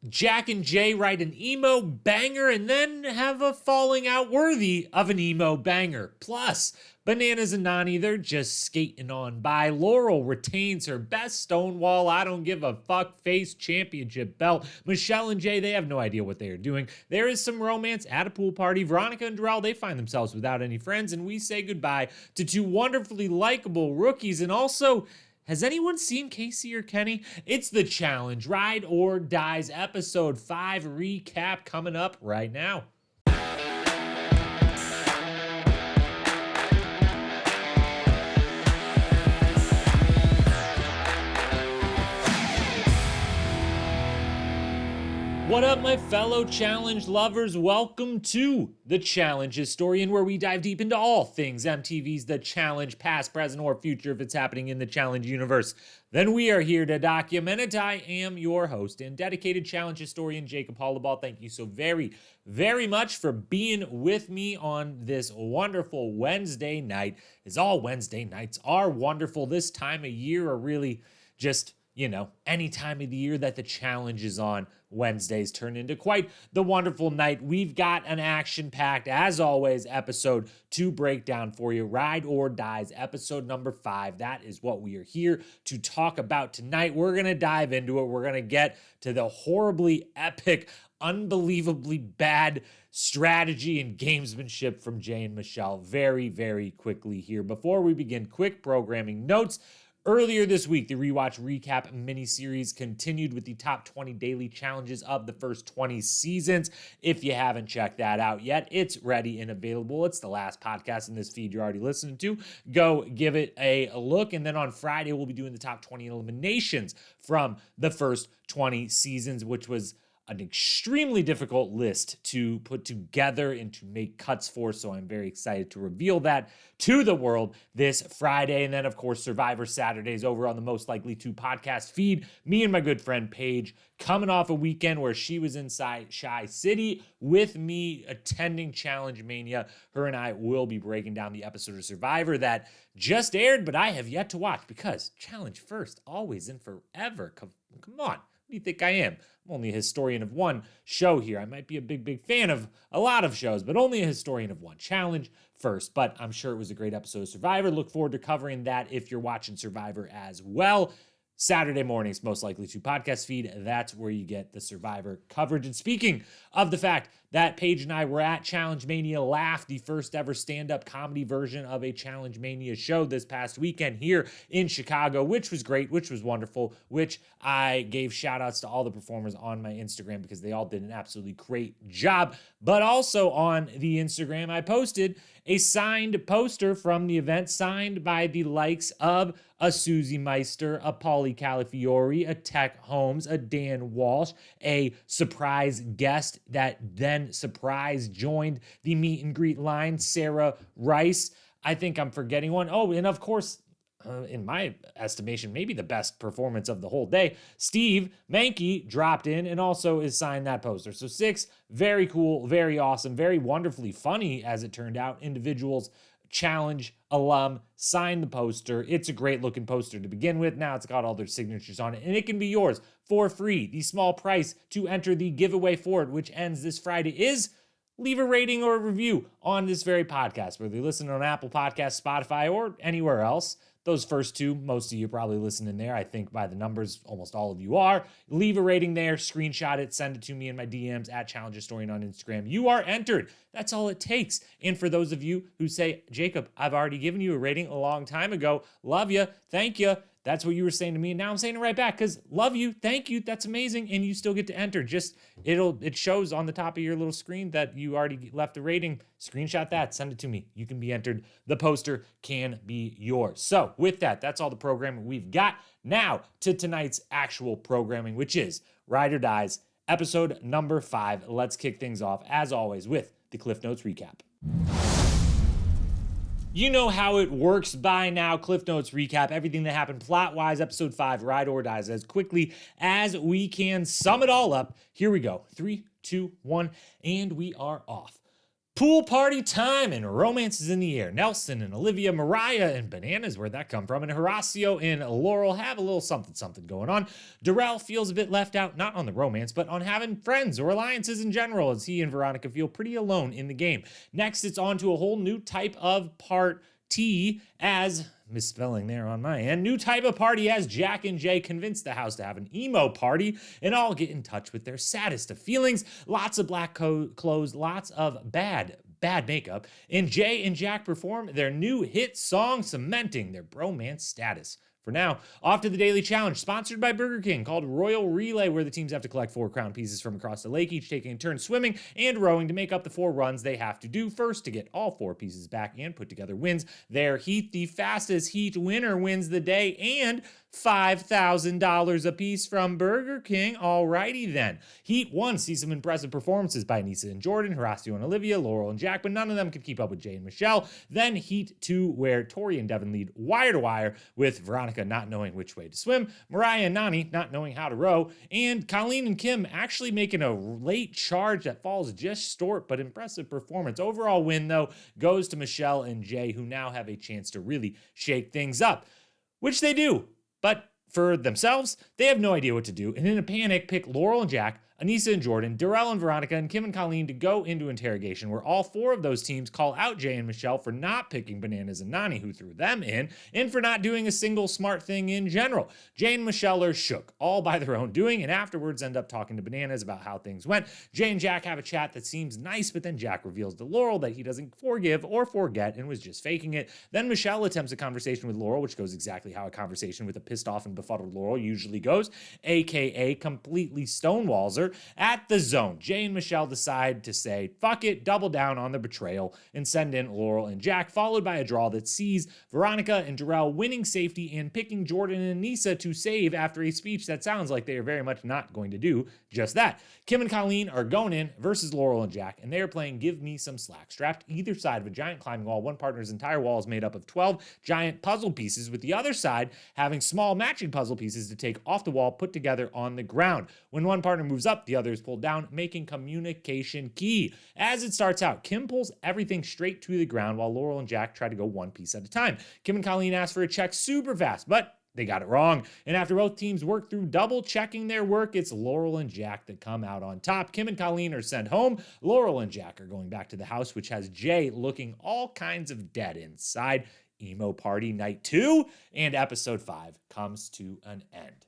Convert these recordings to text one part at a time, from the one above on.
Jakk and Jay write an emo banger and then have a falling out worthy of an emo banger. Plus, Bananas and Nany, they're just skating on by. Laurel retains her best Stonewall I don't give a fuck face championship belt. Michele and Jay, they have no idea what they are doing. There is some romance at a pool party. Veronica and Darrell, they find themselves without any friends, and we say goodbye to two wonderfully likable rookies. And also, has anyone seen Kaycee or Kenny? It's the Challenge Ride or Dies episode 5 recap coming up right now. What up, my fellow challenge lovers? Welcome to The Challenge Historian, where we dive deep into all things MTV's The Challenge, past, present, or future, if it's happening in the Challenge universe. Then we are here to document it. I am your host and dedicated challenge historian, Jacob Hollaball. Thank you so very, very much for being with me on this wonderful Wednesday night. As all Wednesday nights are wonderful this time of year, or really just, any time of the year that the challenge is on, Wednesdays turn into quite the wonderful night. We've got an action-packed, as always, episode to break down for you. Ride or Dies, episode number 5. That is what we are here to talk about tonight. We're going to dive into it. We're going to get to the horribly epic, unbelievably bad strategy and gamesmanship from Jay and Michele very, very quickly here. Before we begin, quick programming notes. Earlier this week, the Rewatch Recap miniseries continued with the top 20 daily challenges of the first 20 seasons. If you haven't checked that out yet, it's ready and available. It's the last podcast in this feed you're already listening to. Go give it a look. And then on Friday, we'll be doing the top 20 eliminations from the first 20 seasons, which was an extremely difficult list to put together and to make cuts for, so I'm very excited to reveal that to the world this Friday. And then, of course, Survivor Saturdays over on the Most Likely To podcast feed. Me and my good friend Paige coming off a weekend where she was inside Shy City with me attending Challenge Mania. Her and I will be breaking down the episode of Survivor that just aired, but I have yet to watch because Challenge first, always and forever. Come on. What do you think I am? I'm only a historian of one show here. I might be a big fan of a lot of shows, but only a historian of one. Challenge first, but I'm sure it was a great episode of Survivor. Look forward to covering that if you're watching Survivor as well. Saturday mornings, Most Likely To podcast feed. That's where you get the Survivor coverage. And speaking of the fact that Paige and I were at Challenge Mania Laugh, the first ever stand-up comedy version of a Challenge Mania show this past weekend here in Chicago, which was great, which was wonderful, which I gave shout-outs to all the performers on my Instagram because they all did an absolutely great job. But also on the Instagram, I posted a signed poster from the event, signed by the likes of a Susie Meister, a Pauly Calafiore, a Tech Holmes, a Dan Walsh, a surprise guest that then surprise joined the meet and greet line, Sarah Rice. I think I'm forgetting one. Oh, and of course, in my estimation, maybe the best performance of the whole day, Steve Mankey dropped in and also is signed that poster. So 6 very cool, very awesome, very wonderfully funny, as it turned out, individuals, Challenge alum, signed the poster. It's a great looking poster to begin with. Now it's got all their signatures on it, and it can be yours for free. The small price to enter the giveaway for it, which ends this Friday, is leave a rating or a review on this very podcast, whether you listen on Apple Podcasts, Spotify, or anywhere else. Those first two, most of you probably listening there. I think by the numbers, almost all of you are. Leave a rating there, screenshot it, send it to me in my DMs at Challenge Historian on Instagram. You are entered. That's all it takes. And for those of you who say, Jacob, I've already given you a rating a long time ago. Love you. Thank you. That's what you were saying to me, and now I'm saying it right back because love you, thank you, that's amazing, and you still get to enter. Just it shows on the top of your little screen that you already left a rating. Screenshot that, send it to me. You can be entered. The poster can be yours. So with that, that's all the programming we've got. Now to tonight's actual programming, which is Ride or Dies, episode number 5. Let's kick things off, as always, with the Cliffnotes Recap. You know how it works by now. Cliffnotes Recap, everything that happened plot-wise, episode 5, Ride or Dies, as quickly as we can. Sum it all up. Here we go. 3, 2, 1, and we are off. Pool party time and romance is in the air. Nelson and Olivia, Mariah and Bananas, where'd that come from? And Horacio and Laurel have a little something going on. Darrell feels a bit left out, not on the romance, but on having friends or alliances in general, as he and Veronica feel pretty alone in the game. Next, it's on to a whole new type of party as, misspelling there on my end, new type of party as Jakk and Jay convince the house to have an emo party and all get in touch with their saddest of feelings. Lots of black clothes, lots of bad makeup, and Jay and Jakk perform their new hit song, cementing their bromance status. For now, off to the daily challenge, sponsored by Burger King, called Royal Relay, where the teams have to collect 4 crown pieces from across the lake, each taking a turn swimming and rowing to make up the 4 runs they have to do first to get all 4 pieces back and put together wins their heat. The fastest heat winner wins the day and $5,000 apiece from Burger King. Alrighty then. Heat 1 sees some impressive performances by Nisa and Jordan, Horacio and Olivia, Laurel and Jakk, but none of them could keep up with Jay and Michele. Then Heat 2, where Tori and Devin lead wire to wire, with Veronica not knowing which way to swim, Mariah and Nany not knowing how to row, and Colleen and Kim actually making a late charge that falls just short, but impressive performance. Overall win, though, goes to Michele and Jay, who now have a chance to really shake things up, which they do. But for themselves, they have no idea what to do, and in a panic, pick Laurel and Jakk, Anissa and Jordan, Darrell and Veronica, and Kim and Colleen to go into interrogation, where all 4 of those teams call out Jay and Michele for not picking Bananas and Nany, who threw them in, and for not doing a single smart thing in general. Jay and Michele are shook, all by their own doing, and afterwards end up talking to Bananas about how things went. Jay and Jakk have a chat that seems nice, but then Jakk reveals to Laurel that he doesn't forgive or forget and was just faking it. Then Michele attempts a conversation with Laurel, which goes exactly how a conversation with a pissed off and befuddled Laurel usually goes, aka completely stonewalls her. At the zone, Jay and Michele decide to say, fuck it, double down on the betrayal, and send in Laurel and Jakk, followed by a draw that sees Veronica and Darrell winning safety and picking Jordan and Nisa to save after a speech that sounds like they are very much not going to do just that. Kim and Colleen are going in versus Laurel and Jakk, and they are playing Give Me Some Slack, strapped either side of a giant climbing wall. One partner's entire wall is made up of 12 giant puzzle pieces, with the other side having small matching puzzle pieces to take off the wall put together on the ground. When one partner moves up, the other is pulled down, making communication key. As it starts out, Kim pulls everything straight to the ground while Laurel and Jakk try to go one piece at a time. Kim and Colleen ask for a check super fast, but they got it wrong. And after both teams work through double checking their work, it's Laurel and Jakk that come out on top. Kim and Colleen are sent home. Laurel and Jakk are going back to the house, which has Jay looking all kinds of dead inside. Emo Party Night 2 and Episode 5 comes to an end.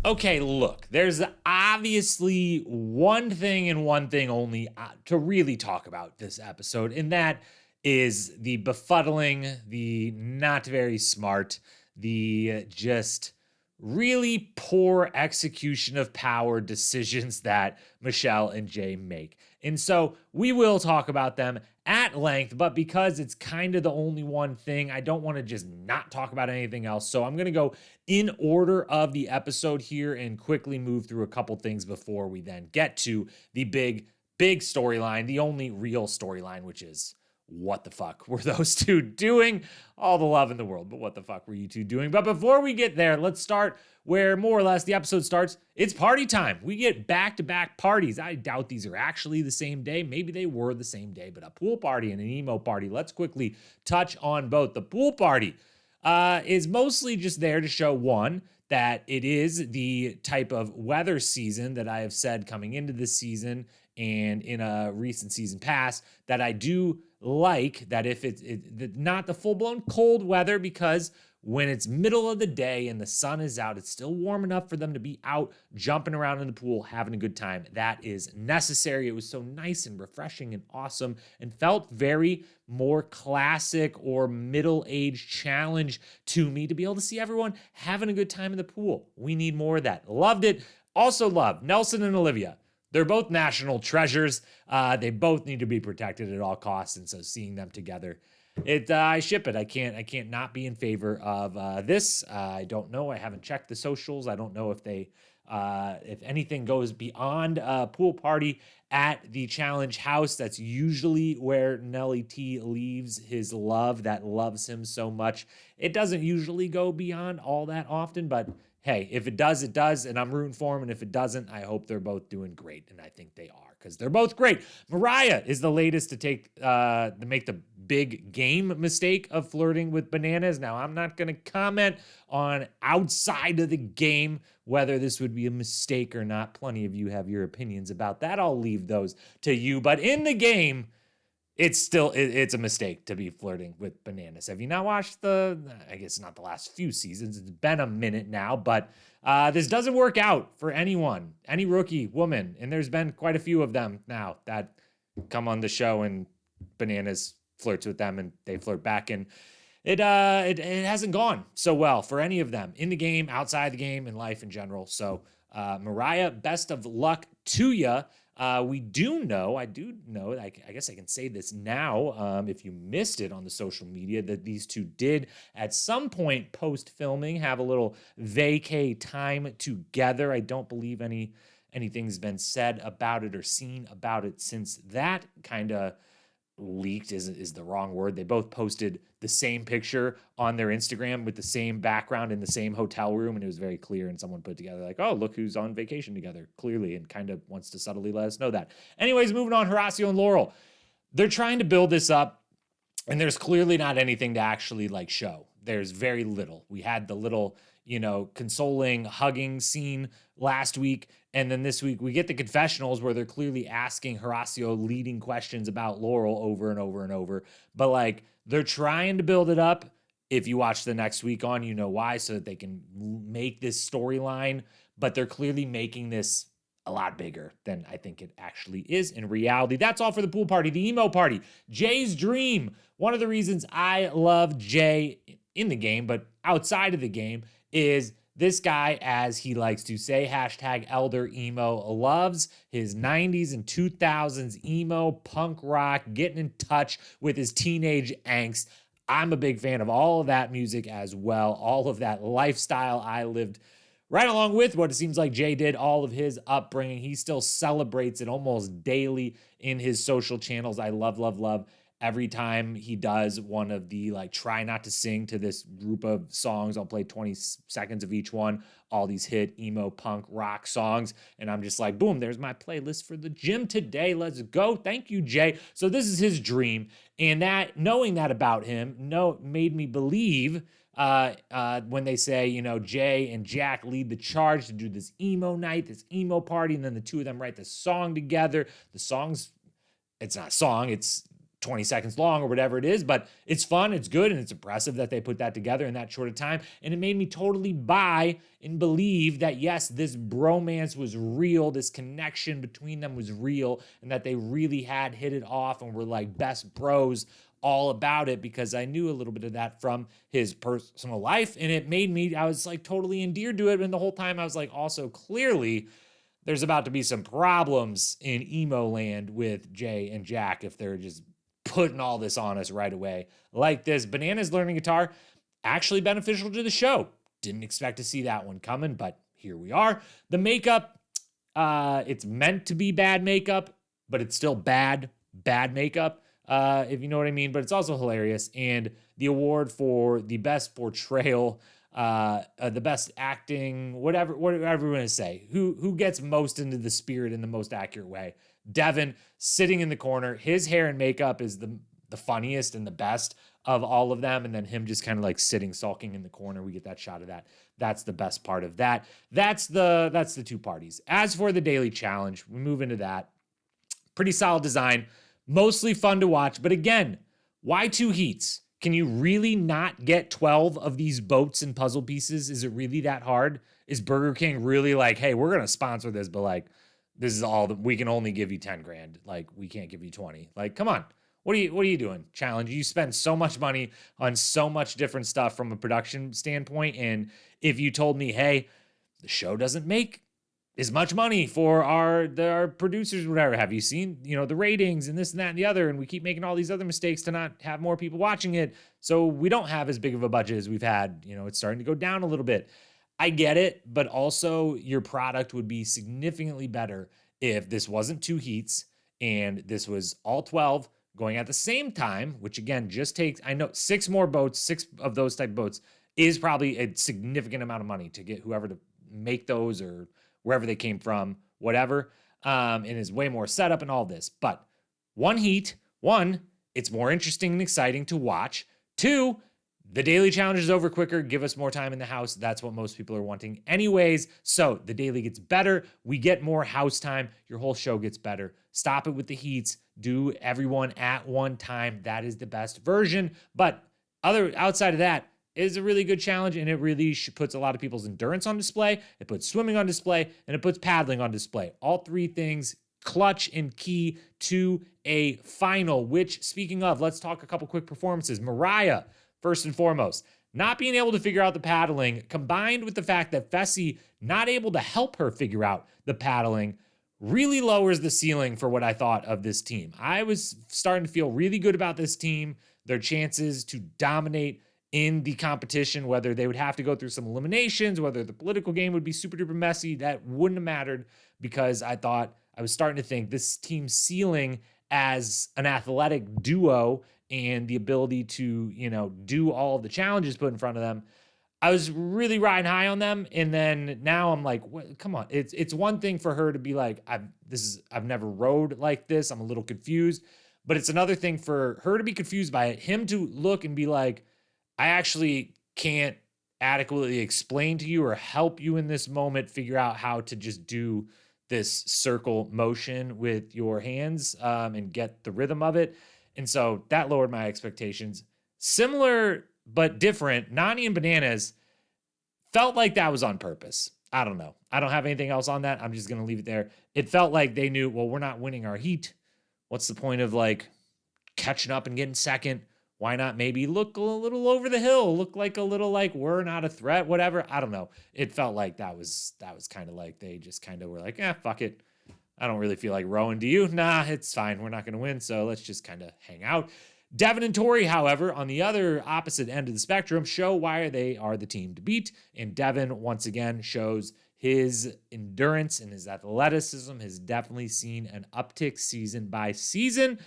Okay, look, there's obviously one thing and one thing only to really talk about this episode, and that is the befuddling, the not very smart, the just really poor execution of power decisions that Michele and Jay make. And so we will talk about them at length, but because it's kind of the only one thing, I don't want to just not talk about anything else. So I'm going to go in order of the episode here and quickly move through a couple things before we then get to the big storyline, the only real storyline, which is what the fuck were those two doing? All the love in the world, but what the fuck were you two doing? But before we get there, let's start where more or less the episode starts. It's party time. We get back-to-back parties. I doubt these are actually the same day. Maybe they were the same day, but a pool party and an emo party. Let's quickly touch on both. The pool party is mostly just there to show, one, that it is the type of weather season that I have said coming into this season and in a recent season past that I do like, that if it's not the full-blown cold weather, because when it's middle of the day and the sun is out, it's still warm enough for them to be out jumping around in the pool, having a good time. That is necessary. It was so nice and refreshing and awesome and felt very more classic or middle-aged challenge to me to be able to see everyone having a good time in the pool. We need more of that. Loved it. Also loved Nelson and Olivia. They're both national treasures. They both need to be protected at all costs, and so seeing them together, I ship it. I can't not be in favor of this. I don't know. I haven't checked the socials. I don't know if if anything goes beyond a pool party at the challenge house. That's usually where Nelly T leaves his love that loves him so much. It doesn't usually go beyond all that often, but hey, if it does, it does, and I'm rooting for them. And if it doesn't, I hope they're both doing great, and I think they are because they're both great. Mariah is the latest to make the big game mistake of flirting with bananas. Now, I'm not going to comment on outside of the game whether this would be a mistake or not. Plenty of you have your opinions about that. I'll leave those to you. But in the game, it's a mistake to be flirting with bananas. Have you not watched I guess not the last few seasons. It's been a minute now, but this doesn't work out for anyone, any rookie woman. And there's been quite a few of them now that come on the show and bananas flirts with them and they flirt back. And it hasn't gone so well for any of them in the game, outside the game, in life in general. So Mariah, best of luck to you. I do know, I guess I can say this now, if you missed it on the social media, that these two did at some point post-filming have a little vacay time together. I don't believe anything's been said about it or seen about it since that kind of leaked is the wrong word. They both posted the same picture on their Instagram with the same background in the same hotel room, and it was very clear, and someone put together like, oh, look who's on vacation together, clearly, and kind of wants to subtly let us know that. Anyways, moving on, Horacio and Laurel. They're trying to build this up, and there's clearly not anything to actually like show. There's very little. We had the little, consoling, hugging scene last week. And then this week we get the confessionals where they're clearly asking Horacio leading questions about Laurel over and over and over. But like they're trying to build it up. If you watch the next week on, you know why, so that they can make this storyline. But they're clearly making this a lot bigger than I think it actually is in reality. That's all for the pool party, the emo party. Jay's dream. One of the reasons I love Jay in the game, but outside of the game, is this guy, as he likes to say, hashtag elder emo, loves his 90s and 2000s emo, punk rock, getting in touch with his teenage angst. I'm a big fan of all of that music as well, all of that lifestyle I lived right along with what it seems like Jay did, all of his upbringing. He still celebrates it almost daily in his social channels. I love, love, love every time he does one of the try not to sing to this group of songs. I'll play 20 seconds of each one, all these hit emo punk rock songs. And I'm just like, boom, there's my playlist for the gym today. Let's go. Thank you, Jay. So this is his dream. And that knowing that about him made me believe when they say, Jay and Jakk lead the charge to do this emo night, this emo party. And then the two of them write the song together. The song's, it's not a song, it's 20 seconds long or whatever it is, but it's fun, it's good, and it's impressive that they put that together in that short of time. And it made me totally buy and believe that, yes, this bromance was real, this connection between them was real, and that they really had hit it off and were like best bros all about it, because I knew a little bit of that from his personal life, and it made me, I was like totally endeared to it. And the whole time I was like, also clearly there's about to be some problems in emo land with Jay and Jakk if they're just putting all this on us right away like this. Bananas learning guitar, actually beneficial to the show. Didn't expect to see that one coming, but here we are. The makeup, it's meant to be bad makeup, but it's still bad makeup, if you know what I mean. But it's also hilarious. And the award for the best portrayal, the best acting, whatever we want to say, who gets most into the spirit in the most accurate way. Devin sitting in the corner, his hair and makeup is the funniest and the best of all of them. And then him just kind of like sitting, sulking in the corner. We get that shot of that. That's the best part of that. That's the two parties. As for the daily challenge, we move into that. Pretty solid design, mostly fun to watch. But again, why 2 heats? Can you really not get 12 of these boats and puzzle pieces? Is it really that hard? Is Burger King really like, hey, we're going to sponsor this, but like, this is all that we can only give you 10 grand. Like, we can't give you 20. Like, come on. What are you doing? Challenge. You spend so much money on so much different stuff from a production standpoint. And if you told me, hey, the show doesn't make as much money for our producers, whatever, have you seen, the ratings and this and that and the other, and we keep making all these other mistakes to not have more people watching it. So we don't have as big of a budget as we've had. It's starting to go down a little bit. I get it, but also your product would be significantly better if this wasn't 2 heats and this was all 12 going at the same time, which again just takes, I know, 6 more boats, 6 of those type boats is probably a significant amount of money to get whoever to make those or wherever they came from, whatever, and is way more setup and all this. But one, it's more interesting and exciting to watch. Two, the daily challenge is over quicker. Give us more time in the house. That's what most people are wanting anyways. So the daily gets better. We get more house time. Your whole show gets better. Stop it with the heats. Do everyone at one time. That is the best version. But outside of that, it is a really good challenge, and it really puts a lot of people's endurance on display. It puts swimming on display, and it puts paddling on display. All three things clutch and key to a final, which, speaking of, let's talk a couple quick performances. Mariah, first and foremost, not being able to figure out the paddling, combined with the fact that Fessy not able to help her figure out the paddling, really lowers the ceiling for what I thought of this team. I was starting to feel really good about this team, their chances to dominate in the competition, whether they would have to go through some eliminations, whether the political game would be super duper messy, that wouldn't have mattered, because I was starting to think this team's ceiling as an athletic duo and the ability to, do all of the challenges put in front of them, I was really riding high on them. And then now I'm like, what, come on. It's one thing for her to be like, I've never rode like this. I'm a little confused. But it's another thing for her to be confused by it, him to look and be like, I actually can't adequately explain to you or help you in this moment figure out how to just do this circle motion with your hands and get the rhythm of it. And so that lowered my expectations. Similar but different, Nany and Bananas felt like that was on purpose. I don't know. I don't have anything else on that. I'm just going to leave it there. It felt like they knew, well, we're not winning our heat. What's the point of like catching up and getting second? Why not maybe look a little over the hill, look like a little like we're not a threat, whatever. I don't know. It felt like that was kind of like they just kind of were like, fuck it. I don't really feel like rowing. Do you? Nah, it's fine. We're not going to win. So let's just kind of hang out. Devin and Tori, however, on the other opposite end of the spectrum, show why they are the team to beat. And Devin, once again, shows his endurance and his athleticism has definitely seen an uptick season by season.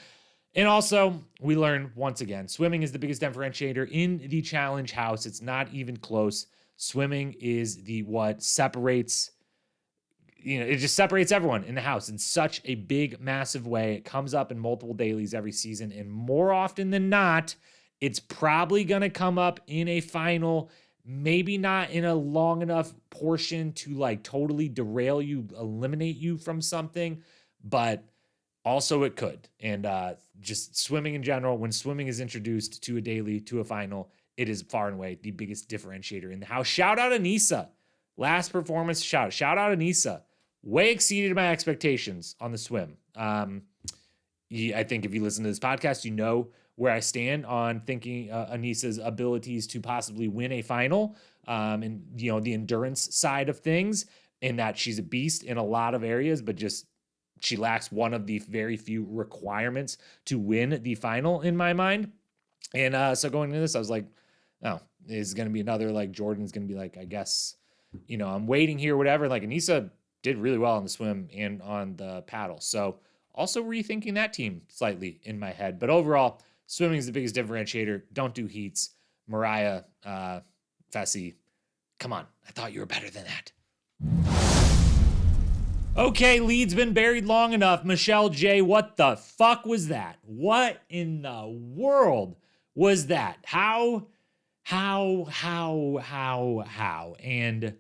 And also, we learn once again, swimming is the biggest differentiator in the challenge house. It's not even close. Swimming is what separates, it just separates everyone in the house in such a big, massive way. It comes up in multiple dailies every season. And more often than not, it's probably going to come up in a final, maybe not in a long enough portion to like totally derail you, eliminate you from something, but also it could. And just swimming in general, when swimming is introduced to a daily, to a final, it is far and away the biggest differentiator in the house. Shout out Anissa. Last performance, shout out Anissa. Way exceeded my expectations on the swim. I think if you listen to this podcast, you know where I stand on thinking Anissa's abilities to possibly win a final and, the endurance side of things, and that she's a beast in a lot of areas, but just she lacks one of the very few requirements to win the final in my mind. And so going into this, I was like, oh, is going to be another, like Jordan's going to be like, I guess, I'm waiting here, whatever. Like Anissa did really well on the swim and on the paddle. So also rethinking that team slightly in my head. But overall, swimming is the biggest differentiator. Don't do heats. Mariah, Fessy, come on. I thought you were better than that. Okay, lead's been buried long enough. Michele, Jay, what the fuck was that? What in the world was that? How? And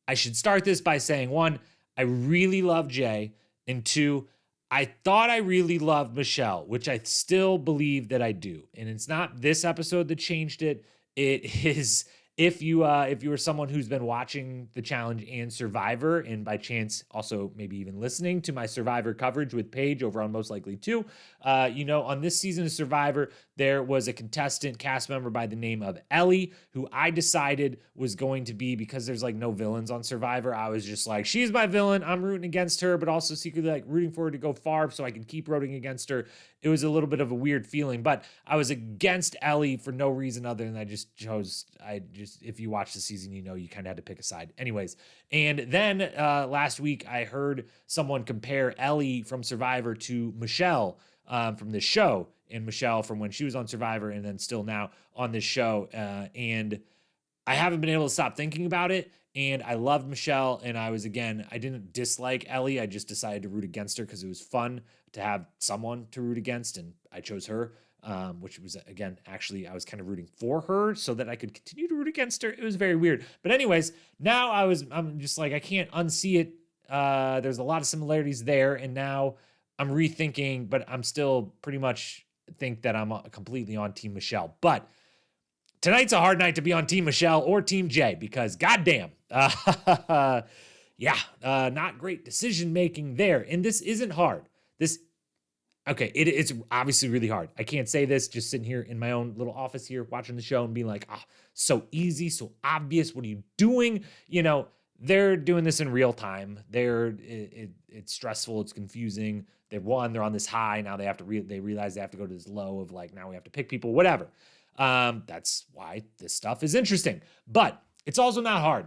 I should start this by saying, one, I really love Jay, and two, I thought I really loved Michele, which I still believe that I do. And it's not this episode that changed it. It is if you are someone who's been watching the challenge and Survivor, and by chance also maybe even listening to my Survivor coverage with Paige over on Most Likely To, on this season of Survivor, there was a contestant cast member by the name of Ellie, who I decided was going to be, because there's like no villains on Survivor, I was just like, she's my villain, I'm rooting against her, but also secretly like rooting for her to go far so I can keep rooting against her. It was a little bit of a weird feeling, but I was against Ellie for no reason other than if you watch the season, you kind of had to pick a side. Anyways, and then last week I heard someone compare Ellie from Survivor to Michele from this show, and Michele from when she was on Survivor and then still now on this show. And I haven't been able to stop thinking about it. And I loved Michele. And I didn't dislike Ellie. I just decided to root against her because it was fun to have someone to root against. And I chose her, which was, again, actually, I was kind of rooting for her so that I could continue to root against her. It was very weird. But anyways, now I'm just like, I can't unsee it. There's a lot of similarities there. And now I'm rethinking, but I'm still pretty much think that I'm completely on Team Michele. But tonight's a hard night to be on Team Michele or Team Jay because goddamn, not great decision making there. And this isn't hard. It's obviously really hard. I can't say this just sitting here in my own little office here watching the show and being like, so easy, so obvious. What are you doing? They're doing this in real time. It's stressful. It's confusing. They're on this high. Now they realize they have to go to this low of like, now we have to pick people, whatever. That's why this stuff is interesting, but it's also not hard.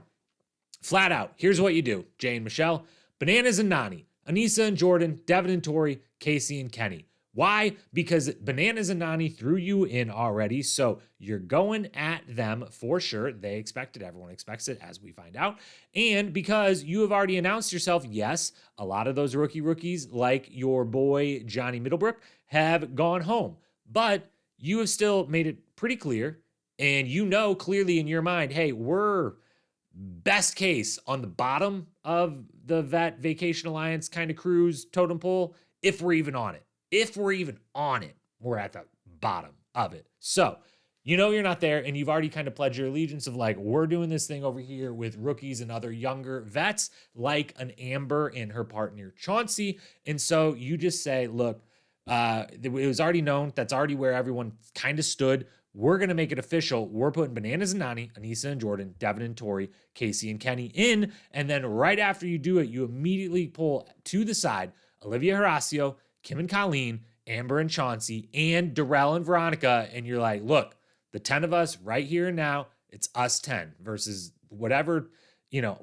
Flat out, here's what you do. Jay and Michele, Bananas and Nany, Aneesa and Jordan, Devin and Tori, Kaycee and Kenny. Why? Because Bananas and Nany threw you in already, so you're going at them for sure. They expect it. Everyone expects it, as we find out. And because you have already announced yourself, yes, a lot of those rookies, like your boy Johnny Middlebrook, have gone home. But you have still made it pretty clear, and clearly in your mind, hey, we're best case on the bottom of the Vet Vacation Alliance kind of cruise totem pole, if we're even on it. If we're even on it, we're at the bottom of it. So, you're not there, and you've already kind of pledged your allegiance of like, we're doing this thing over here with rookies and other younger vets, like an Amber and her partner Chauncey. And so you just say, look, it was already known. That's already where everyone kind of stood. We're going to make it official. We're putting Bananas and Nany, Aneesa and Jordan, Devin and Tori, Kaycee and Kenny in. And then right after you do it, you immediately pull to the side Olivia Horacio, Kim and Colleen, Amber and Chauncey, and Darrell and Veronica. And you're like, look, the 10 of us right here and now, it's us 10 versus whatever.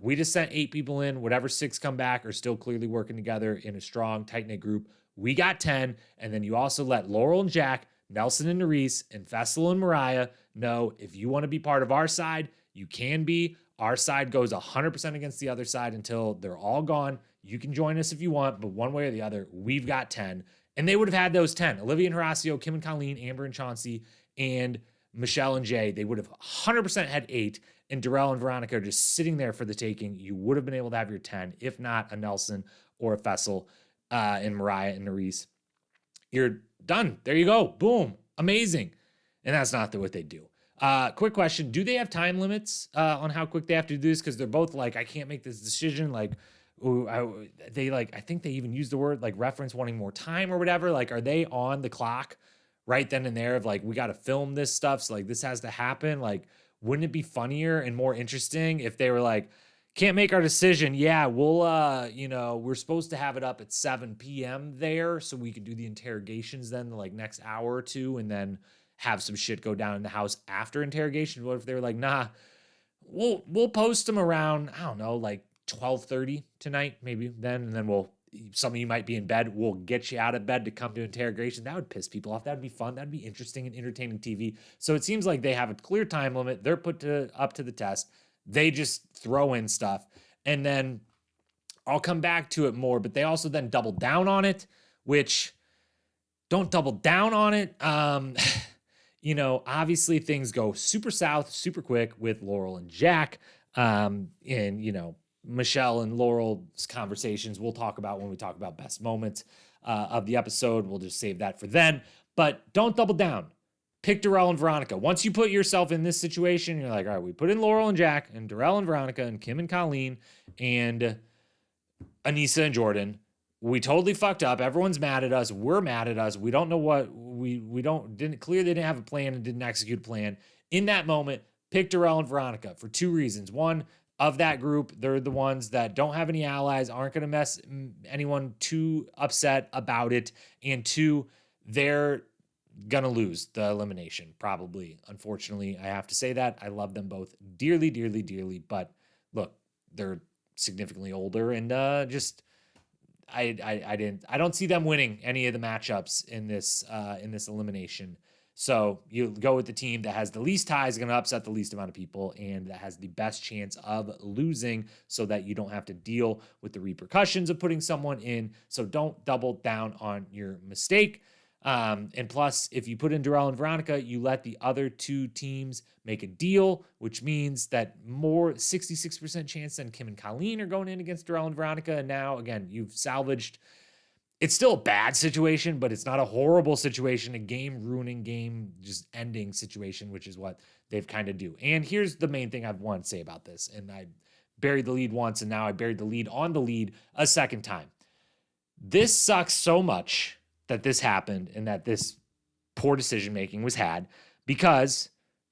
We just sent 8 people in. Whatever 6 come back are still clearly working together in a strong, tight-knit group. We got 10. And then you also let Laurel and Jakk, Nelson and Nerese, and Fessel and Mariah know if you want to be part of our side, you can be. Our side goes 100% against the other side until they're all gone. You can join us if you want, but one way or the other, we've got 10. And they would have had those 10. Olivia and Horacio, Kim and Colleen, Amber and Chauncey, and Michele and Jay. They would have 100% had 8. And Darrell and Veronica are just sitting there for the taking. You would have been able to have your 10, if not a Nelson or a Fessel and Mariah and Nerese. You're done. There you go. Boom. Amazing. And that's not what they do. Quick question. Do they have time limits on how quick they have to do this? Because they're both like, I can't make this decision. Like, I think they even use the word like reference wanting more time or whatever. Like, are they on the clock right then and there of like, we got to film this stuff. So like, this has to happen. Like, wouldn't it be funnier and more interesting if they were like, can't make our decision. Yeah, we'll, we're supposed to have it up at 7 p.m. there so we could do the interrogations then the like next hour or two and then have some shit go down in the house after interrogation. What if they were like, nah, we'll post them around, I don't know, like 12:30 tonight, maybe then, and then some of you might be in bed. We'll get you out of bed to come to interrogation. That would piss people off. That'd be fun. That'd be interesting and entertaining TV. So it seems like they have a clear time limit. They're put up to the test. They just throw in stuff. And then I'll come back to it more, but they also then double down on it, which don't double down on it. Obviously things go super south, super quick with Laurel and Jakk. Michele and Laurel's conversations we'll talk about when we talk about best moments of the episode. We'll just save that for then. But don't double down. Pick Darrell and Veronica. Once you put yourself in this situation, you're like, all right, we put in Laurel and Jakk and Darrell and Veronica and Kim and Colleen and Aneesa and Jordan. We totally fucked up. Everyone's mad at us. We're mad at us. We don't know what clearly didn't have a plan and didn't execute a plan. In that moment, pick Darrell and Veronica for 2 reasons. One, of that group, they're the ones that don't have any allies, aren't going to mess anyone too upset about it. And 2, they're going to lose the elimination, probably. Unfortunately, I have to say that. I love them both dearly, dearly, dearly. But look, they're significantly older and I don't see them winning any of the matchups in this elimination So you go with the team that has the least ties, going to upset the least amount of people, and that has the best chance of losing so that you don't have to deal with the repercussions of putting someone in. So don't double down on your mistake. And plus, if you put in Darrell and Veronica, you let the other two teams make a deal, which means that more 66% chance than Kim and Colleen are going in against Darrell and Veronica. And now, again, you've salvaged. It's still a bad situation, but it's not a horrible situation, a game-ruining, game-just-ending situation, which is what they've kind of do. And here's the main thing I want to say about this. And I buried the lead once, and now I buried the lead on the lead a second time. This sucks so much that this happened and that this poor decision-making was had because,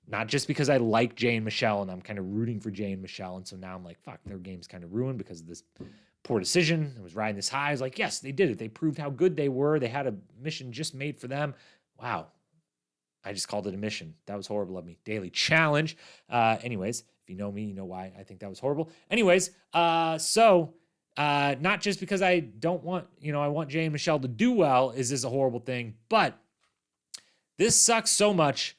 not just because I like Jay and Michele and I'm kind of rooting for Jay and Michele, and so now I'm like, fuck, their game's kind of ruined because of this poor decision. I was riding this high. I was like, yes, they did it. They proved how good they were. They had a mission just made for them. Wow. I just called it a mission. That was horrible of me. Daily challenge. Anyways, if you know me, you know why I think that was horrible. Anyways, not just because I don't want, I want Jay and Michele to do well, is this a horrible thing, but this sucks so much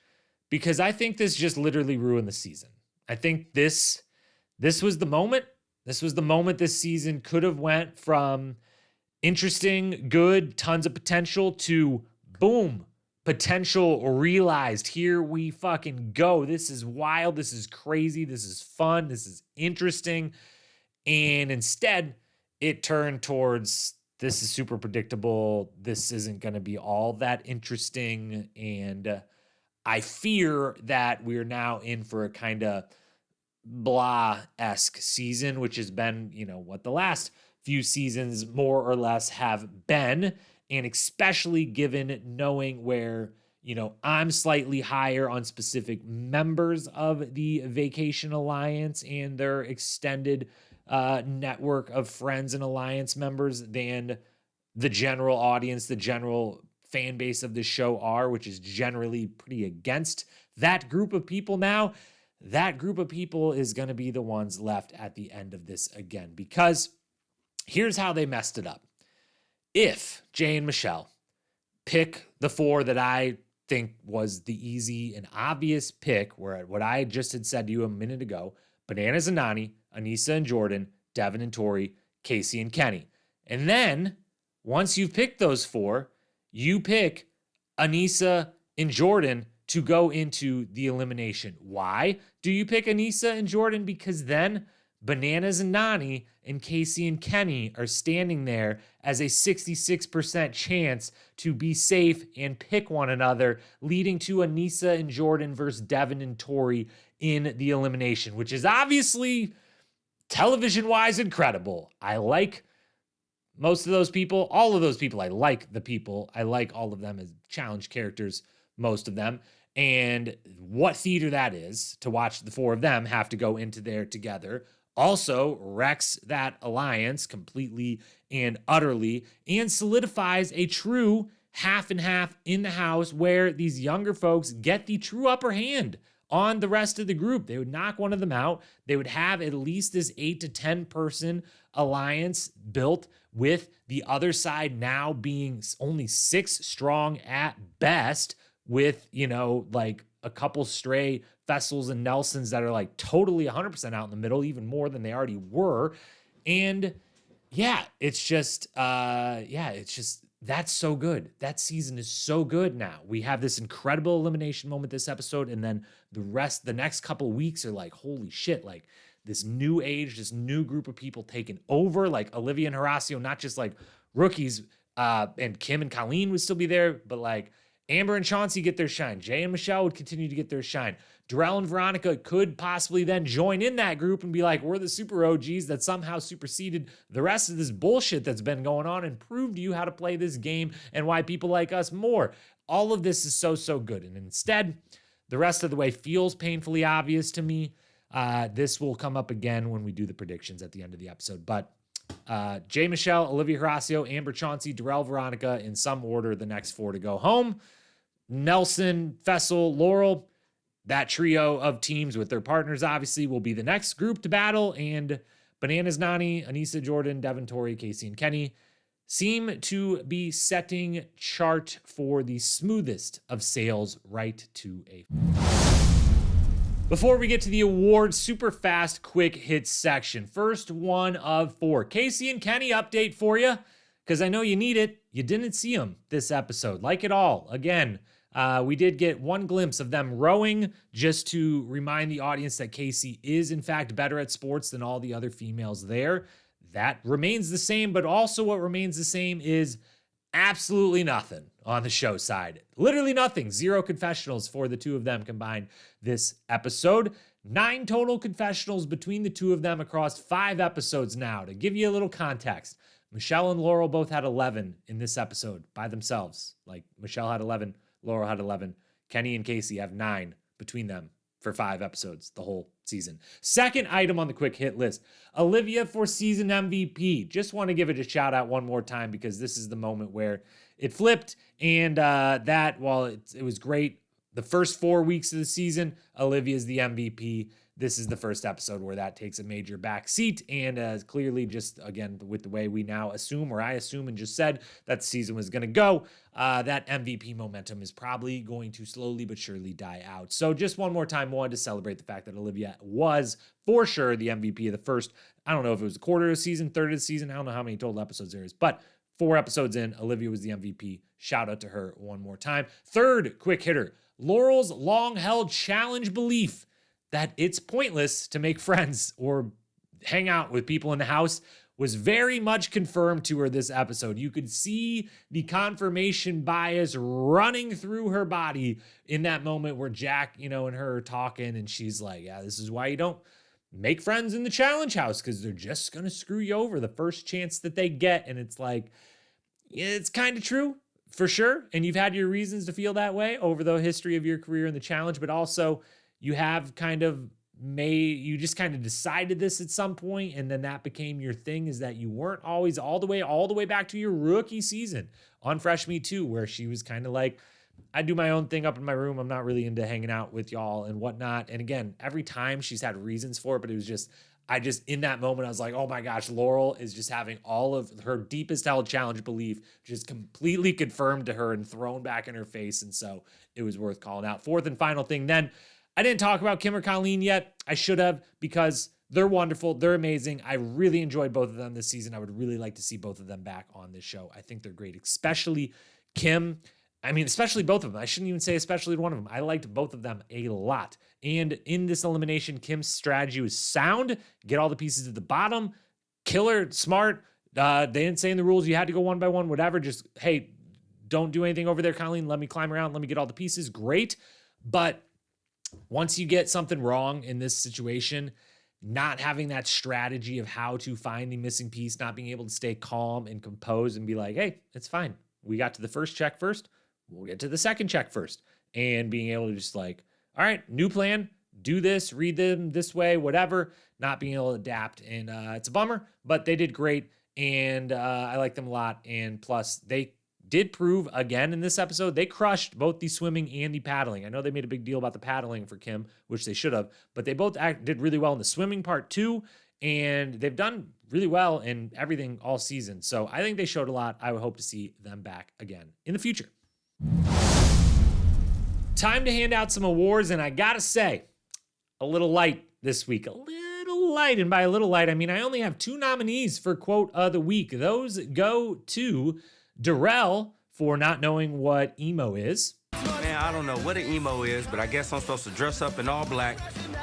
because I think this just literally ruined the season. I think this was the moment. This was the moment this season could have went from interesting, good, tons of potential to boom, potential realized. Here we fucking go. This is wild. This is crazy. This is fun. This is interesting. And instead, it turned towards this is super predictable. This isn't going to be all that interesting. And I fear that we're now in for a kind of blah-esque season, which has been, what the last few seasons more or less have been. And especially given knowing where, I'm slightly higher on specific members of the Vacation Alliance and their extended network of friends and alliance members than the general audience, the general fan base of the show are, which is generally pretty against that group of people now. That group of people is going to be the ones left at the end of this again, because here's how they messed it up. If Jay and Michele pick the four that I think was the easy and obvious pick, where what I just had said to you a minute ago, Bananas and Nany, Aneesa and Jordan, Devin and Tori, Kaycee and Kenny. And then once you've picked those four, you pick Aneesa and Jordan to go into the elimination. Why do you pick Aneesa and Jordan? Because then Bananas and Nany and Kaycee and Kenny are standing there as a 66% chance to be safe and pick one another, leading to Aneesa and Jordan versus Devin and Tori in the elimination, which is obviously television-wise incredible. I like most of those people, all of those people. I like the people. I like all of them as challenge characters, most of them. And what theater that is to watch the four of them have to go into there together also wrecks that alliance completely and utterly and solidifies a true half and half in the house where these younger folks get the true upper hand on the rest of the group. They would knock one of them out. They would have at least this 8 to 10 person alliance built, with the other side now being only 6 strong at best, with, like a couple stray Fessels and Nelsons that are like totally 100% out in the middle, even more than they already were. And it's just that's so good. That season is so good now. We have this incredible elimination moment this episode, and then the next couple weeks are like, holy shit, like this new age, this new group of people taking over, like Olivia and Horacio, not just like rookies, and Kim and Colleen would still be there, but like Amber and Chauncey get their shine. Jay and Michele would continue to get their shine. Darrell and Veronica could possibly then join in that group and be like, we're the super OGs that somehow superseded the rest of this bullshit that's been going on and proved to you how to play this game and why people like us more. All of this is so, so good. And instead, the rest of the way feels painfully obvious to me. This will come up again when we do the predictions at the end of the episode. But Jay, Michele, Olivia, Horacio, Amber, Chauncey, Darrell, Veronica, in some order, the next 4 to go home. Nelson, Fessel, Laurel, that trio of teams with their partners, obviously, will be the next group to battle. And Bananas, Nany, Aneesa, Jordan, Devin, Tori, Kaycee, and Kenny, seem to be setting chart for the smoothest of sails right to a... Before we get to the awards, super fast, quick hits section. First one of 4. Kaycee and Kenny update for you, because I know you need it. You didn't see them this episode. Like it all. Again, we did get one glimpse of them rowing, just to remind the audience that Kaycee is, in fact, better at sports than all the other females there. That remains the same, but also what remains the same is absolutely nothing on the show side. Literally nothing. 0 confessionals for the two of them combined this episode. 9 total confessionals between the two of them across 5 episodes now. To give you a little context, Michele and Laurel both had 11 in this episode by themselves. Like, Michele had 11, Laurel had 11. Kenny and Kaycee have 9 between them for 5 episodes the whole season. Second item on the quick hit list, Olivia for season MVP. Just want to give it a shout out one more time, because this is the moment where it flipped, and that, while it was great the first 4 weeks of the season, Olivia's the MVP. This is the first episode where that takes a major back seat, and clearly, just again, with the way we now assume, or I assume and just said that the season was going to go, that MVP momentum is probably going to slowly but surely die out. So just one more time, wanted to celebrate the fact that Olivia was for sure the MVP of the first, I don't know if it was a quarter of the season, third of the season, I don't know how many total episodes there is, but 4 episodes in, Olivia was the MVP. Shout out to her one more time. Third quick hitter, Laurel's long-held challenge belief that it's pointless to make friends or hang out with people in the house was very much confirmed to her this episode. You could see the confirmation bias running through her body in that moment where Jakk, and her are talking, and she's like, yeah, this is why you don't make friends in the challenge house, because they're just going to screw you over the first chance that they get. And it's like, it's kind of true for sure. And you've had your reasons to feel that way over the history of your career in the challenge, but also you have you just kind of decided this at some point, and then that became your thing, is that you weren't always all the way back to your rookie season on Fresh Meat 2, where she was kind of like, I do my own thing up in my room. I'm not really into hanging out with y'all and whatnot. And again, every time she's had reasons for it, but it was just, in that moment, I was like, oh my gosh, Laurel is just having all of her deepest held challenge belief just completely confirmed to her and thrown back in her face. And so it was worth calling out. Fourth and final thing then, I didn't talk about Kim or Colleen yet. I should have, because they're wonderful. They're amazing. I really enjoyed both of them this season. I would really like to see both of them back on this show. I think they're great, especially Kim. Especially both of them. I shouldn't even say especially one of them. I liked both of them a lot. And in this elimination, Kim's strategy was sound. Get all the pieces at the bottom. Killer, smart. They didn't say in the rules you had to go one by one, whatever. Just, hey, don't do anything over there, Colleen. Let me climb around. Let me get all the pieces. Great. But once you get something wrong in this situation, not having that strategy of how to find the missing piece, not being able to stay calm and composed and be like, hey, it's fine. We got to the first check first. We'll get to the second check first. And being able to just like, all right, new plan, do this, read them this way, whatever, not being able to adapt. And it's a bummer, but they did great. And I like them a lot. And plus, they did prove again in this episode, they crushed both the swimming and the paddling. I know they made a big deal about the paddling for Kim, which they should have, but they both did really well in the swimming part too. And they've done really well in everything all season. So I think they showed a lot. I would hope to see them back again in the future. Time to hand out some awards, and I gotta say, a little light this week. A little light, and by a little light, I mean I only have 2 nominees for quote of the week. Those go to Darrell for not knowing what emo is. Man, I don't know what an emo is, but I guess I'm supposed to dress up in all black,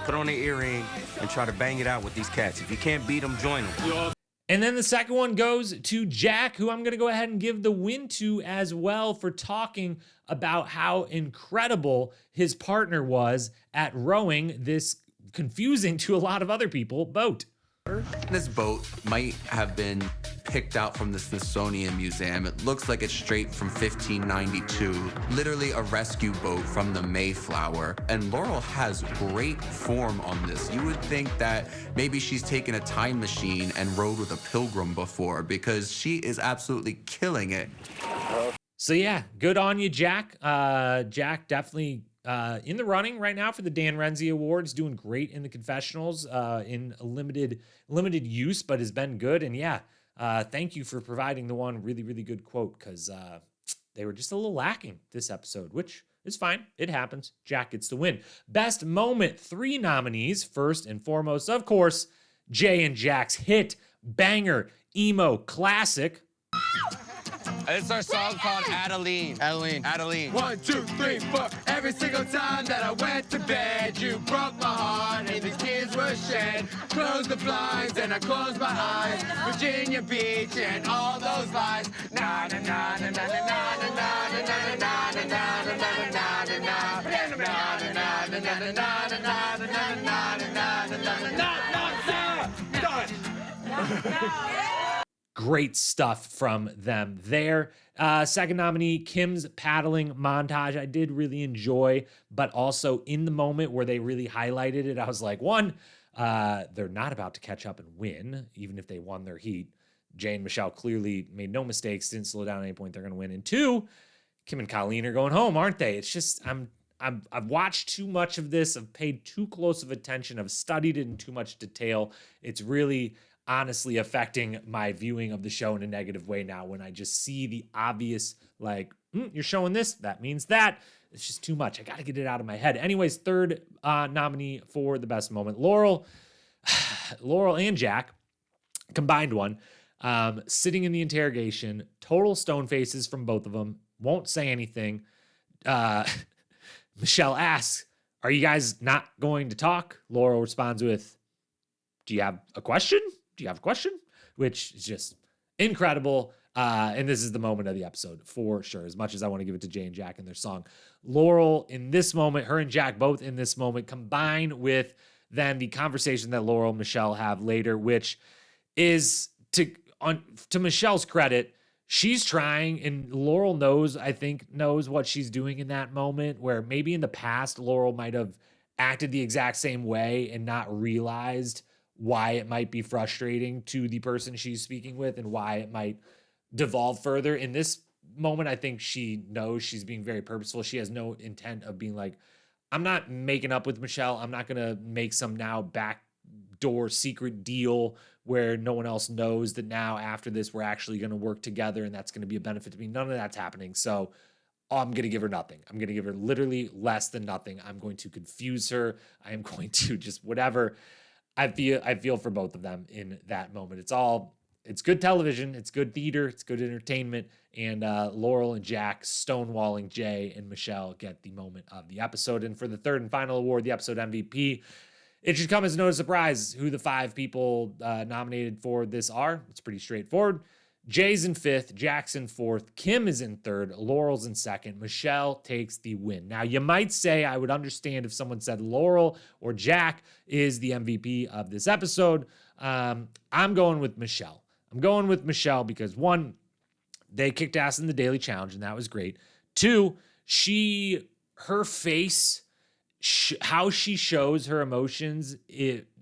put on an earring, and try to bang it out with these cats. If you can't beat them, join them. And then the second one goes to Jakk, who I'm going to go ahead and give the win to as well, for talking about how incredible his partner was at rowing this confusing to a lot of other people boat. This boat might have been picked out from the Smithsonian Museum. It looks like it's straight from 1592. Literally a rescue boat from the Mayflower. And Laurel has great form on this. You would think that maybe she's taken a time machine and rode with a pilgrim before, because she is absolutely killing it. So yeah, good on you, Jakk. Jakk definitely in the running right now for the Dan Renzi Awards, doing great in the confessionals in limited use, but has been good. And yeah, Thank you for providing the one really, really good quote, because they were just a little lacking this episode, which is fine. It happens. Jakk gets the win. Best moment, 3 nominees. First and foremost, of course, Jay and Jack's hit, banger, emo, classic. It's our song called Adeline. Adeline. 1, 2, 3, 4. Every single time that I went to bed, you broke my heart and the tears were shed. Close the blinds and I closed my eyes. Virginia Beach and all those lies. Na na na na na na na na na na na na na na na na. Great stuff from them there. Second nominee, Kim's paddling montage. I did really enjoy, but also in the moment where they really highlighted it, I was like, one, they're not about to catch up and win, even if they won their heat. Jay and Michele clearly made no mistakes, didn't slow down at any point. They're going to win. And 2, Kim and Colleen are going home, aren't they? It's just, I've watched too much of this. I've paid too close of attention. I've studied it in too much detail. It's really honestly affecting my viewing of the show in a negative way now when I just see the obvious, like, you're showing this, that means that. It's just too much. I got to get it out of my head. Anyways, third nominee for the best moment, Laurel and Jakk, combined one, sitting in the interrogation, total stone faces from both of them, won't say anything. Michele asks, are you guys not going to talk? Laurel responds with, do you have a question? Do you have a question? Which is just incredible. And this is the moment of the episode for sure, as much as I want to give it to Jay and Jakk and their song. Laurel in this moment, her and Jakk both in this moment, combined with then the conversation that Laurel and Michele have later, which is to Michelle's credit, she's trying, and Laurel knows what she's doing in that moment, where maybe in the past Laurel might have acted the exact same way and not realized why it might be frustrating to the person she's speaking with and why it might devolve further. In this moment, I think she knows she's being very purposeful. She has no intent of being like, I'm not making up with Michele. I'm not going to make some now backdoor secret deal where no one else knows that now after this, we're actually going to work together and that's going to be a benefit to me. None of that's happening. So I'm going to give her nothing. I'm going to give her literally less than nothing. I'm going to confuse her. I am going to just whatever. I feel for both of them in that moment. It's good television. It's good theater. It's good entertainment. And Laurel and Jakk stonewalling Jay and Michele get the moment of the episode. And for the third and final award, the episode MVP, it should come as no surprise who the 5 people nominated for this are. It's pretty straightforward. Jay's in 5th, Jack's in 4th, Kim is in 3rd, Laurel's in 2nd, Michele takes the win. Now, you might say I would understand if someone said Laurel or Jakk is the MVP of this episode. I'm going with Michele. I'm going with Michele because 1, they kicked ass in the daily challenge, and that was great. 2, her face, how she shows her emotions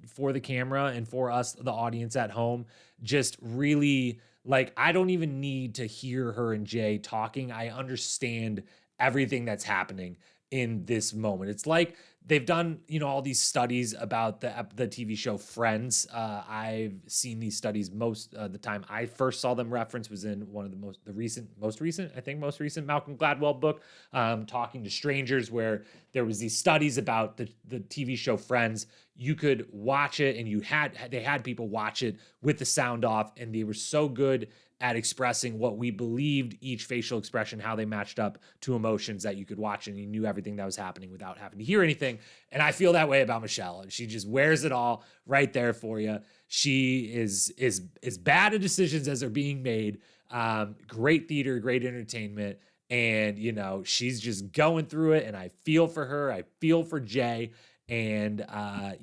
for the camera and for us, the audience at home, just really... Like, I don't even need to hear her and Jay talking. I understand everything that's happening in this moment. It's like they've done, all these studies about the TV show Friends. I've seen these studies most of the time. I first saw them referenced was in one of the most recent Malcolm Gladwell book, Talking to Strangers, where there was these studies about the TV show Friends. You could watch it and they had people watch it with the sound off, and they were so good at expressing what we believed each facial expression, how they matched up to emotions, that you could watch it and you knew everything that was happening without having to hear anything. And I feel that way about Michele. She just wears it all right there for you. She is bad at decisions as they're being made. Great theater, great entertainment. And, she's just going through it, and I feel for her. I feel for Jay. And I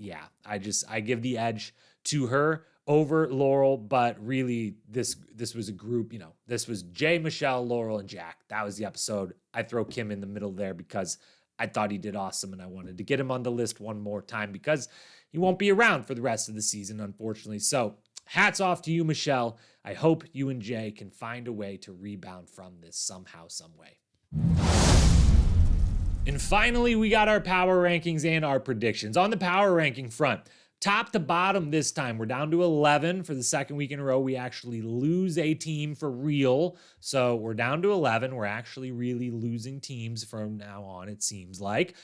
give the edge to her over Laurel, but really this was a group, this was Jay, Michele, Laurel, and Jakk. That was the episode. I throw Kim in the middle there because I thought he did awesome, and I wanted to get him on the list one more time because he won't be around for the rest of the season, unfortunately. So hats off to you, Michele. I hope you and Jay can find a way to rebound from this somehow, some way. And finally, we got our power rankings and our predictions. On the power ranking front, Top to bottom this time, we're down to 11 for the second week in a row. We actually lose a team for real. So we're down to 11. We're actually really losing teams from now on, it seems like.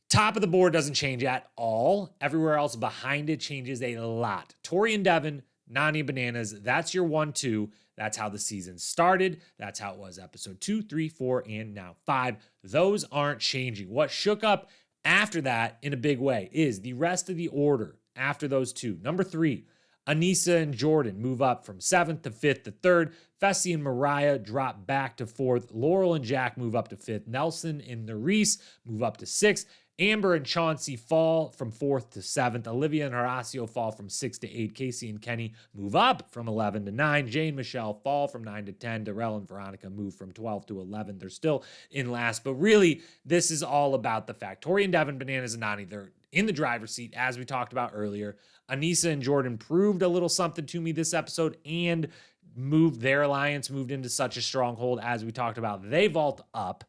Top of the board doesn't change at all. Everywhere else behind it changes a lot. Tori and Devin, Nany Bananas, that's your 1-2. That's how the season started. That's how it was episode 2, 3, 4, and now 5. Those aren't changing. What shook up after that in a big way is the rest of the order after those two. Number 3, Anissa and Jordan move up from 7th to 5th to 3rd. Fessy and Mariah drop back to 4th. Laurel and Jakk move up to 5th. Nelson and Narice move up to 6th. Amber and Chauncey fall from 4th to 7th. Olivia and Horacio fall from 6 to 8. Kaycee and Kenny move up from 11 to 9. Jay and Michele fall from 9 to 10. Darrell and Veronica move from 12 to 11. They're still in last, but really, this is all about the fact. Tori and Devin, Bananas and Nany, they're in the driver's seat, as we talked about earlier. Anissa and Jordan proved a little something to me this episode and moved their alliance, moved into such a stronghold, as we talked about. They vault up.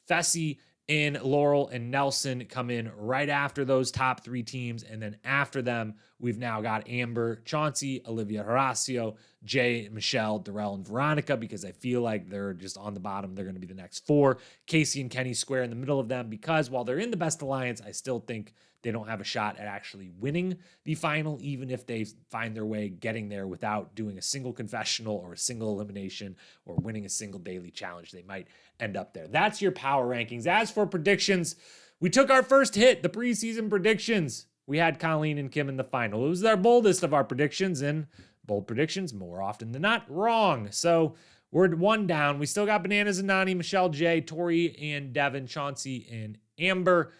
Fessy and Laurel and Nelson come in right after those top 3 teams. And then after them, we've now got Amber, Chauncey, Olivia, Horacio, Jay, Michele, Darrell, and Veronica, because I feel like they're just on the bottom. They're going to be the next 4. Kaycee and Kenny square in the middle of them, because while they're in the best alliance, I still think they don't have a shot at actually winning the final, even if they find their way getting there without doing a single confessional or a single elimination or winning a single daily challenge. They might end up there. That's your power rankings. As for predictions, we took our first hit, the preseason predictions. We had Colleen and Kim in the final. It was our boldest of our predictions, and bold predictions, more often than not, wrong. So we're 1 down. We still got Bananas and Nany, Michele, Jay, Tori and Devin, Chauncey and Amber.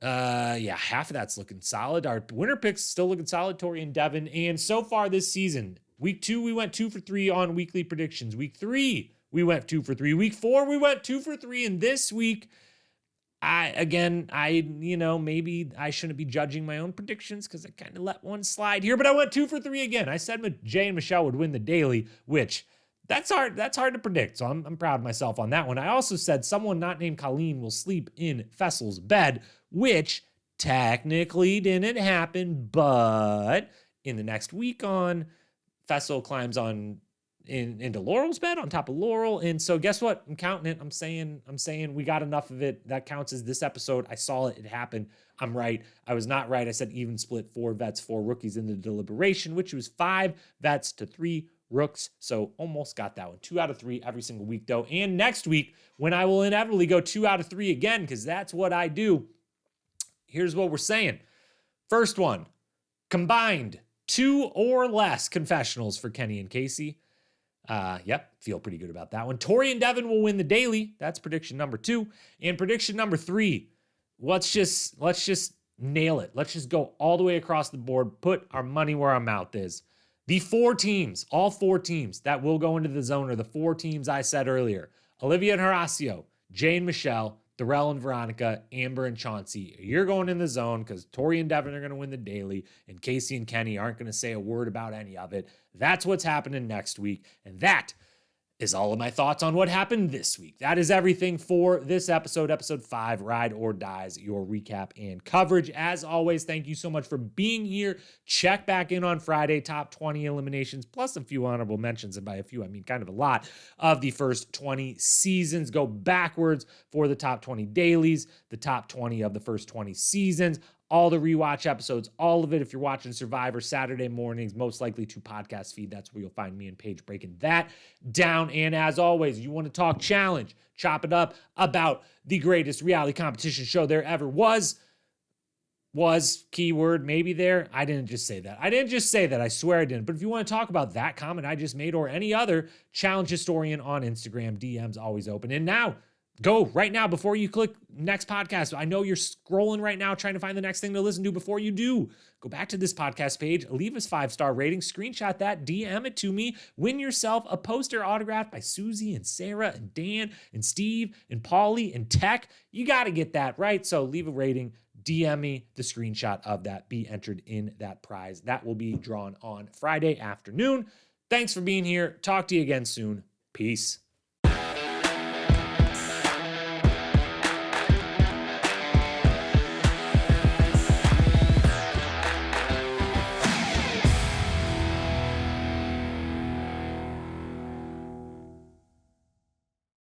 Half of that's looking solid. Our winner picks still looking solid, Tori and Devin. And so far this season, week 2, we went 2 for 3 on weekly predictions. Week 3, we went 2 for 3. Week 4, we went 2 for 3. And this week, maybe I shouldn't be judging my own predictions because I kind of let one slide here, but I went 2 for 3 again. I said Jay and Michele would win the daily, which that's hard to predict. So I'm proud of myself on that one. I also said someone not named Colleen will sleep in Fessel's bed, which technically didn't happen, but in the next week on, Fessel climbs into Laurel's bed on top of Laurel. And so guess what? I'm counting it. I'm saying we got enough of it. That counts as this episode. I saw it. It happened. I'm right. I was not right. I said even split 4 vets, 4 rookies in the deliberation, which was 5 vets to 3 rooks. So almost got that one. 2 out of 3 every single week though. And next week when I will inevitably go 2 out of 3 again, because that's what I do. Here's what we're saying. First one, combined 2 or less confessionals for Kenny and Kaycee. Feel pretty good about that one. Tori and Devin will win the daily. That's prediction number 2. And prediction number 3, let's just nail it. Let's just go all the way across the board, put our money where our mouth is. The 4 teams, all 4 teams that will go into the zone are the 4 teams I said earlier. Olivia and Horacio, Jay and Michele, Darrell and Veronica, Amber and Chauncey. You're going in the zone because Tori and Devin are going to win the daily, and Kaycee and Kenny aren't going to say a word about any of it. That's what's happening next week, and that is all of my thoughts on what happened this week. That is everything for this episode, episode 5, Ride or Dies, your recap and coverage. As always, thank you so much for being here. Check back in on Friday, top 20 eliminations, plus a few honorable mentions, and by a few, I mean kind of a lot, of the first 20 seasons. Go backwards for the top 20 dailies, the top 20 of the first 20 seasons, all the rewatch episodes, all of it. If you're watching Survivor Saturday mornings, most likely to podcast feed. That's where you'll find me and Paige breaking that down. And as always, you want to talk challenge, chop it up about the greatest reality competition show there ever was keyword maybe there. I didn't just say that. I swear I didn't. But if you want to talk about that comment I just made or any other, challenge historian on Instagram, DMs always open. And now, go right now before you click next podcast. I know you're scrolling right now trying to find the next thing to listen to. Before you do, go back to this podcast page, leave us 5-star rating, screenshot that, DM it to me, win yourself a poster autographed by Susie and Sarah and Dan and Steve and Paulie and Tech. You got to get that, right? So leave a rating, DM me the screenshot of that, be entered in that prize. That will be drawn on Friday afternoon. Thanks for being here. Talk to you again soon. Peace.